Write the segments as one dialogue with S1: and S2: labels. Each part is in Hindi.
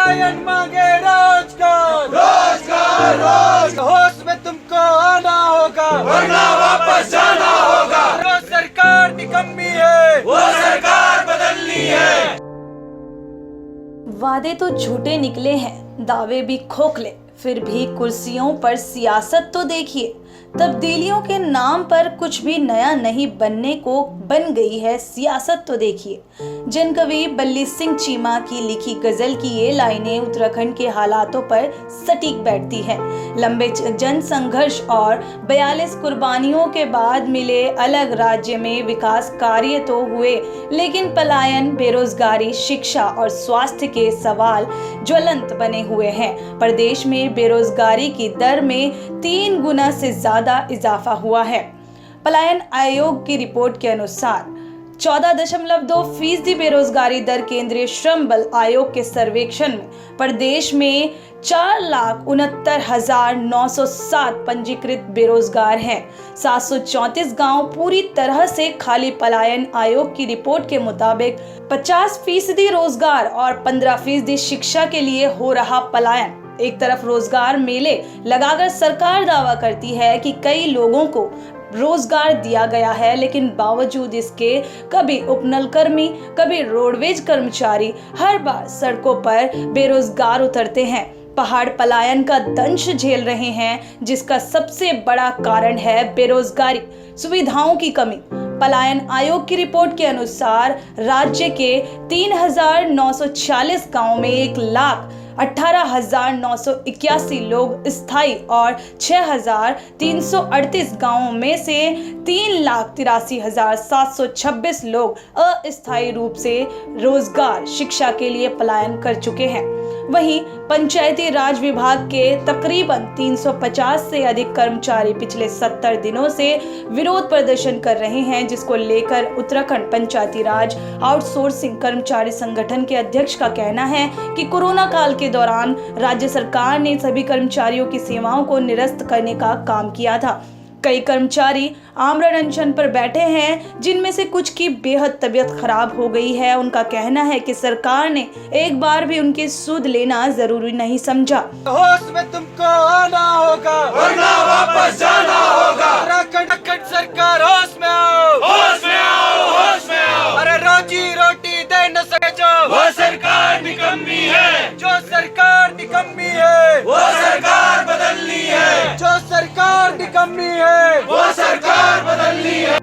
S1: पलायन मांगे रोजगार, रोजगार रोजगार, होश में तुमको आना होगा वरना वापस जाना होगा। जो सरकार निकम्मी है वो सरकार बदलनी है।
S2: वादे तो झूठे निकले हैं, दावे भी खोखले, फिर भी कुर्सियों पर सियासत तो देखिए। तब्दीलियों के नाम पर कुछ भी नया नहीं बनने को बन गई है सियासत तो देखिए। जनकवि बल्ली सिंह चीमा की लिखी गजल की ये लाइनें उत्तराखंड के हालातों पर सटीक बैठती है। लंबे जन संघर्ष और 42 कुर्बानियों के बाद मिले अलग राज्य में विकास कार्य तो हुए, लेकिन पलायन, बेरोजगारी, शिक्षा और स्वास्थ्य के सवाल ज्वलंत बने हुए हैं। प्रदेश में बेरोजगारी की दर में 3 गुना से ज्यादा इजाफा हुआ है। पलायन आयोग की रिपोर्ट के अनुसार 14.2% बेरोजगारी दर केंद्रीय श्रम बल आयोग के सर्वेक्षण में प्रदेश में 4,69,907 पंजीकृत बेरोजगार हैं। 734 गांव पूरी तरह से खाली। पलायन आयोग की रिपोर्ट के मुताबिक 50% रोजगार और 15% शिक्षा के लिए हो रहा पलायन। एक तरफ रोजगार मेले लगाकर सरकार दावा करती है कि कई लोगों को रोजगार दिया गया है, लेकिन बावजूद इसके कभी उपनलकर्मी, कभी रोडवेज कर्मचारी हर बार सड़कों पर बेरोजगार उतरते हैं। पहाड़ पलायन का दंश झेल रहे हैं, जिसका सबसे बड़ा कारण है बेरोजगारी, सुविधाओं की कमी। पलायन आयोग की रिपोर्ट के अनुसार राज्य के 3,946 गांवों में 1,18,981 लोग स्थायी और 6,338 गांवों में से 3,83,726 लोग अस्थायी रूप से रोजगार, शिक्षा के लिए पलायन कर चुके हैं। वहीं पंचायती राज विभाग के तकरीबन 350 से अधिक कर्मचारी पिछले 70 दिनों से विरोध प्रदर्शन कर रहे हैं, जिसको लेकर उत्तराखंड पंचायती राज आउटसोर्सिंग कर्मचारी संगठन के अध्यक्ष का कहना है कि कोरोना काल के दौरान राज्य सरकार ने सभी कर्मचारियों की सेवाओं को निरस्त करने का काम किया था। कई कर्मचारी आमरण अनशन पर बैठे हैं, जिनमें से कुछ की बेहद तबीयत खराब हो गई है। उनका कहना है कि सरकार ने एक बार भी उनकी सुध लेना जरूरी नहीं समझा।
S1: होश में तुमको आना होगा वरना वापस जाना होगा। उत्तराखंड सरकार होश में आओ, होश में आओ, होश में आओ। अरे रोजी रोटी दे न सके जो वो सरकार निकम्मी है, जो सरकार निकम्मी है वो सरकार बदलनी है, जो सरकार निकम्मी है वो सरकार बदलनी है।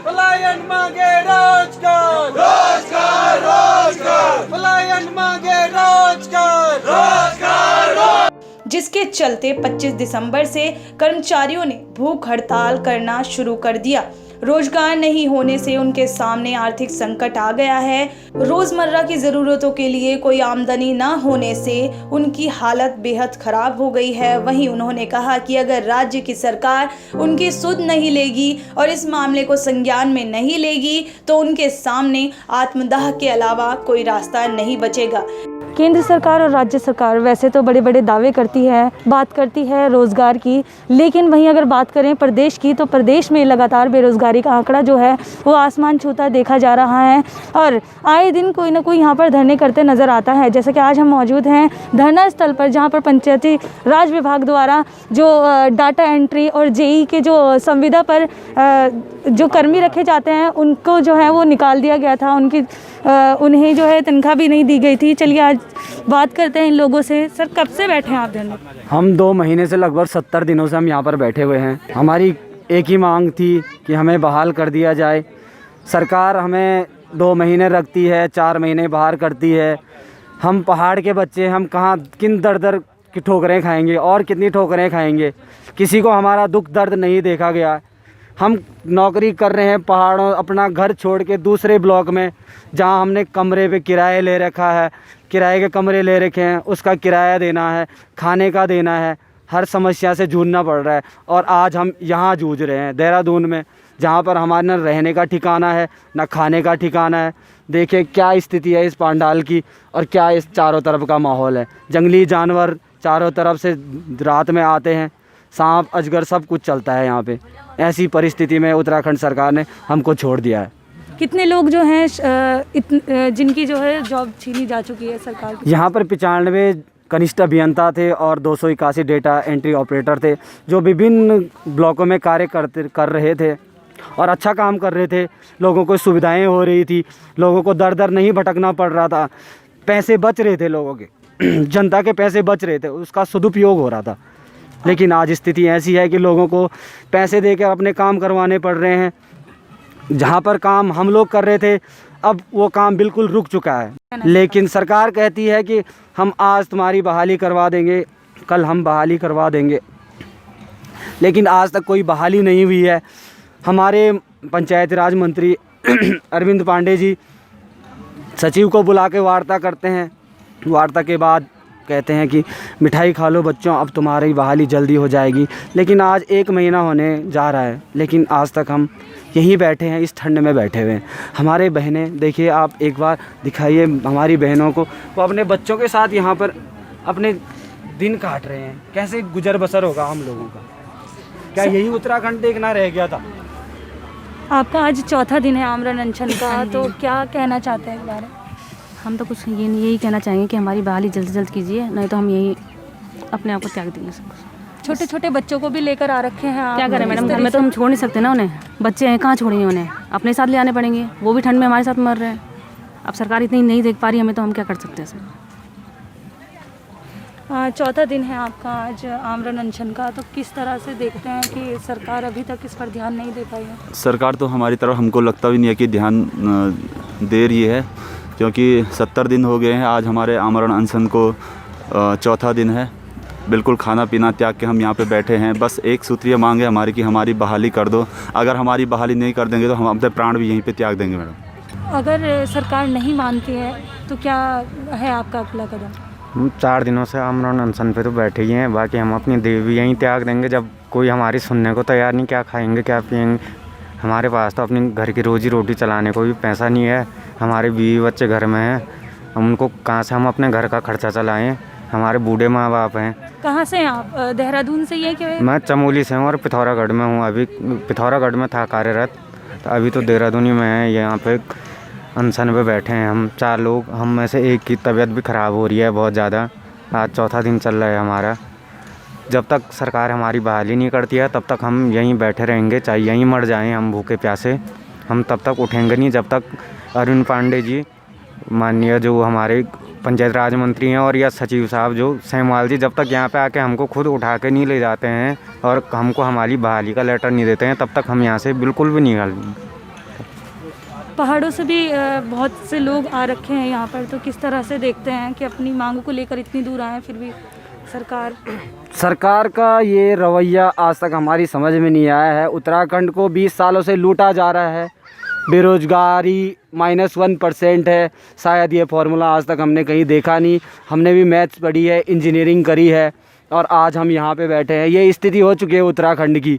S1: पलायन मांगे रोजगार, रोजगार रोजगार, पलायन मांगे रोजगार, रोजगार रोजगार।
S2: जिसके चलते 25 दिसंबर से कर्मचारियों ने भूख हड़ताल करना शुरू कर दिया। रोजगार नहीं होने से उनके सामने आर्थिक संकट आ गया है। रोजमर्रा की जरूरतों के लिए कोई आमदनी न होने से उनकी हालत बेहद खराब हो गई है। वहीं उन्होंने कहा कि अगर राज्य की सरकार उनकी सुध नहीं लेगी और इस मामले को संज्ञान में नहीं लेगी तो उनके सामने आत्मदाह के अलावा कोई रास्ता नहीं बचेगा। केंद्र सरकार और राज्य सरकार वैसे तो बड़े बड़े दावे करती है, बात करती है रोज़गार की, लेकिन वहीं अगर बात करें प्रदेश की तो प्रदेश में लगातार बेरोज़गारी का आंकड़ा जो है वो आसमान छूता देखा जा रहा है और आए दिन कोई ना कोई यहाँ पर धरने करते नज़र आता है। जैसे कि आज हम मौजूद हैं धरना स्थल पर, जहाँ पर पंचायती राज विभाग द्वारा जो डाटा एंट्री और जेई के जो संविदा पर जो कर्मी रखे जाते हैं उनको जो है वो निकाल दिया गया था, उन्हें जो है तनख्वाह भी नहीं दी गई थी। चलिए आज बात करते हैं इन लोगों से। सर, कब से बैठे हैं आप धरने?
S3: हम 2 महीने से, लगभग 70 दिनों से हम यहाँ पर बैठे हुए हैं। हमारी एक ही मांग थी कि हमें बहाल कर दिया जाए। सरकार हमें 2 महीने रखती है, 4 महीने बाहर करती है। हम पहाड़ के बच्चे, हम कहाँ किन दर की ठोकरें खाएंगे और कितनी ठोकरें खाएंगे। किसी को हमारा दुख दर्द नहीं देखा गया। हम नौकरी कर रहे हैं पहाड़ों, अपना घर छोड़ के दूसरे ब्लॉक में, जहां हमने कमरे पे किराए ले रखा है, किराए के कमरे ले रखे हैं, उसका किराया देना है, खाने का देना है, हर समस्या से जूझना पड़ रहा है। और आज हम यहाँ जूझ रहे हैं देहरादून में, जहाँ पर हमारे न रहने का ठिकाना है न खाने का ठिकाना है। देखिए क्या स्थिति है इस पांडाल की और क्या इस चारों तरफ का माहौल है। जंगली जानवर चारों तरफ से रात में आते हैं, सांप अजगर सब कुछ चलता है यहाँ पे। ऐसी परिस्थिति में उत्तराखंड सरकार ने हमको छोड़ दिया है।
S2: कितने लोग जो हैं जिनकी जो है जॉब छीनी जा चुकी है सरकार की?
S3: यहाँ पर 95 कनिष्ठ अभियंता थे और 281 डेटा एंट्री ऑपरेटर थे, जो विभिन्न ब्लॉकों में कार्य कर रहे थे और अच्छा काम कर रहे थे। लोगों को सुविधाएं हो रही थी, लोगों को दर दर नहीं भटकना पड़ रहा था, पैसे बच रहे थे लोगों के जनता के पैसे बच रहे थे, उसका सदुपयोग हो रहा था। लेकिन आज स्थिति ऐसी है कि लोगों को पैसे देकर अपने काम करवाने पड़ रहे हैं। जहाँ पर काम हम लोग कर रहे थे, अब वो काम बिल्कुल रुक चुका है। लेकिन सरकार कहती है कि हम आज तुम्हारी बहाली करवा देंगे, कल हम बहाली करवा देंगे, लेकिन आज तक कोई बहाली नहीं हुई है। हमारे पंचायती राज मंत्री अरविंद पांडे जी सचिव को बुला के वार्ता करते हैं। वार्ता के बाद कहते हैं कि मिठाई खा लो बच्चों, अब तुम्हारी बहाली जल्दी हो जाएगी। लेकिन आज 1 महीना होने जा रहा है, लेकिन आज तक हम यहीं बैठे हैं, इस ठंड में बैठे हुए हैं। हमारे बहनें, देखिए आप एक बार दिखाइए हमारी बहनों को, वो अपने बच्चों के साथ यहाँ पर अपने दिन काट रहे हैं। कैसे गुजर बसर होगा हम लोगों का? क्या यही उत्तराखंड देखना रह गया था?
S2: आपका आज चौथा दिन है आमरण अनशन का, तो क्या कहना चाहते हैं इस बारे में?
S4: हम तो कुछ यही कहना चाहेंगे कि हमारी बहाली जल्द से जल्द कीजिए, नहीं तो हम यही अपने आप को त्याग देंगे सब कुछ।
S2: छोटे छोटे बच्चों को भी लेकर आ रखे हैं आप,
S4: क्या करें मैडम, घर में तो हम छोड़ नहीं सकते ना उन्हें। बच्चे हैं, कहाँ छोड़ेंगे उन्हें, अपने साथ ले आने पड़ेंगे। वो भी ठंड में हमारे साथ मर रहे हैं। अब सरकार इतनी नहीं देख पा रही हमें, तो हम क्या कर सकते हैं इसमें।
S2: चौथा दिन है आपका आज आमरण अनशन का, तो किस तरह से देखते हैं कि सरकार अभी तक इस पर ध्यान नहीं दे पाई है?
S5: सरकार तो हमारी तरफ हमको लगता भी नहीं है कि ध्यान दे रही है, क्योंकि 70 दिन हो गए हैं आज हमारे आमरण अनशन को। चौथा दिन है, बिल्कुल खाना पीना त्याग के हम यहाँ पे बैठे हैं। बस एक सूत्रीय मांग है हमारी कि हमारी बहाली कर दो। अगर हमारी बहाली नहीं कर देंगे तो हम अपने प्राण भी यहीं पे त्याग देंगे मैडम।
S2: अगर सरकार नहीं मानती है तो क्या है आपका अगला कदम?
S6: हम 4 दिनों से आमरण अनशन पे तो बैठे ही हैं, बाकी हम अपनी देह भी यहीं त्याग देंगे जब कोई हमारी सुनने को तैयार नहीं। क्या खाएंगे, क्या पिएंगे? हमारे पास तो अपनी घर की रोजी रोटी चलाने को भी पैसा नहीं है। हमारे बीवी बच्चे घर में हैं, हम उनको कहाँ से हम अपने घर का खर्चा चलाएं? हमारे बूढ़े माँ बाप हैं।
S2: कहाँ से हैं आप? देहरादून से ही है कि?
S6: मैं चमोली से हूँ और पिथौरागढ़ में हूँ। अभी पिथौरागढ़ में था कार्यरत, तो अभी तो देहरादून ही में है। यहाँ पे अनशन पे बैठे हैं हम 4 लोग। हम में से एक की तबीयत भी ख़राब हो रही है बहुत ज़्यादा। आज चौथा दिन चल रहा है हमारा। जब तक सरकार हमारी बहाली नहीं करती है तब तक हम यहीं बैठे रहेंगे, चाहे यहीं मर जाएं हम भूखे प्यासे। हम तब तक उठेंगे नहीं जब तक अरविंद पांडे जी, माननीय जो हमारे पंचायत राज मंत्री हैं, और या सचिव साहब जो सेमवाल जी, जब तक यहाँ पे आके हमको खुद उठा के नहीं ले जाते हैं और हमको हमारी बहाली का लेटर नहीं देते हैं, तब तक हम यहाँ से बिल्कुल भी नहीं निकलेंगे।
S2: पहाड़ों से भी बहुत से लोग आ रखे हैं यहाँ पर, तो किस तरह से देखते हैं कि अपनी मांगों को लेकर इतनी दूर आए फिर भी
S3: सरकार का ये रवैया आज तक हमारी समझ में नहीं आया है। उत्तराखंड को 20 सालों से लूटा जा रहा है। बेरोजगारी -1% है। शायद ये फार्मूला आज तक हमने कहीं देखा नहीं। हमने भी मैथ्स पढ़ी है, इंजीनियरिंग करी है, और आज हम यहाँ पे बैठे हैं। ये स्थिति हो चुकी है उत्तराखंड की।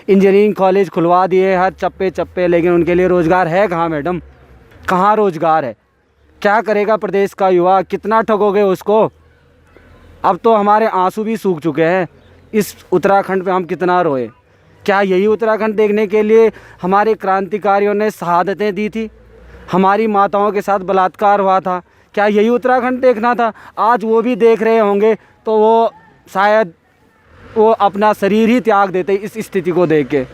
S3: इंजीनियरिंग कॉलेज खुलवा दिए हर चप्पे चप्पे, लेकिन उनके लिए रोज़गार है कहाँ मैडम? कहाँ रोज़गार है? क्या करेगा प्रदेश का युवा? कितना ठगोगे उसको? अब तो हमारे आंसू भी सूख चुके हैं। इस उत्तराखंड पे हम कितना रोए। क्या यही उत्तराखंड देखने के लिए हमारे क्रांतिकारियों ने शहादतें दी थी? हमारी माताओं के साथ बलात्कार हुआ था, क्या यही उत्तराखंड देखना था? आज वो भी देख रहे होंगे तो वो शायद वो अपना शरीर ही त्याग देते इस स्थिति को देख के।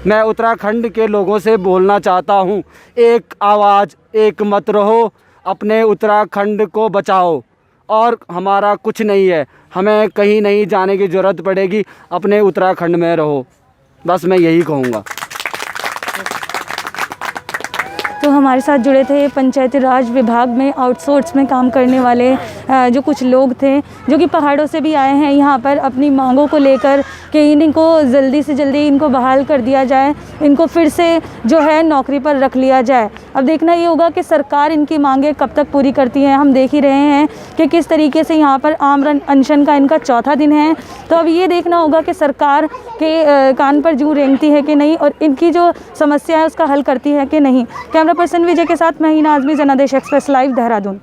S3: मैं उत्तराखंड के लोगों से बोलना चाहता हूँ, एक आवाज़, एक मत रहो, अपने उत्तराखंड को बचाओ। और हमारा कुछ नहीं है, हमें कहीं नहीं जाने की ज़रूरत पड़ेगी, अपने उत्तराखंड में रहो। बस मैं यही कहूँगा।
S2: तो हमारे साथ जुड़े थे पंचायती राज विभाग में आउटसोर्स में काम करने वाले जो कुछ लोग थे, जो कि पहाड़ों से भी आए हैं यहाँ पर अपनी मांगों को लेकर कि इनको जल्दी से जल्दी इनको बहाल कर दिया जाए, इनको फिर से जो है नौकरी पर रख लिया जाए। अब देखना ये होगा कि सरकार इनकी मांगें कब तक पूरी करती हैं। हम देख ही रहे हैं कि किस तरीके से यहाँ पर आमरण अनशन का इनका चौथा दिन है। तो अब ये देखना होगा कि सरकार के कान पर जूं रेंगती है कि नहीं, और इनकी जो समस्या है उसका हल करती है कि नहीं। कैमरा पर्सन विजय के साथ मैं हिना आज़मी, जनादेश एक्सप्रेस लाइव, देहरादून।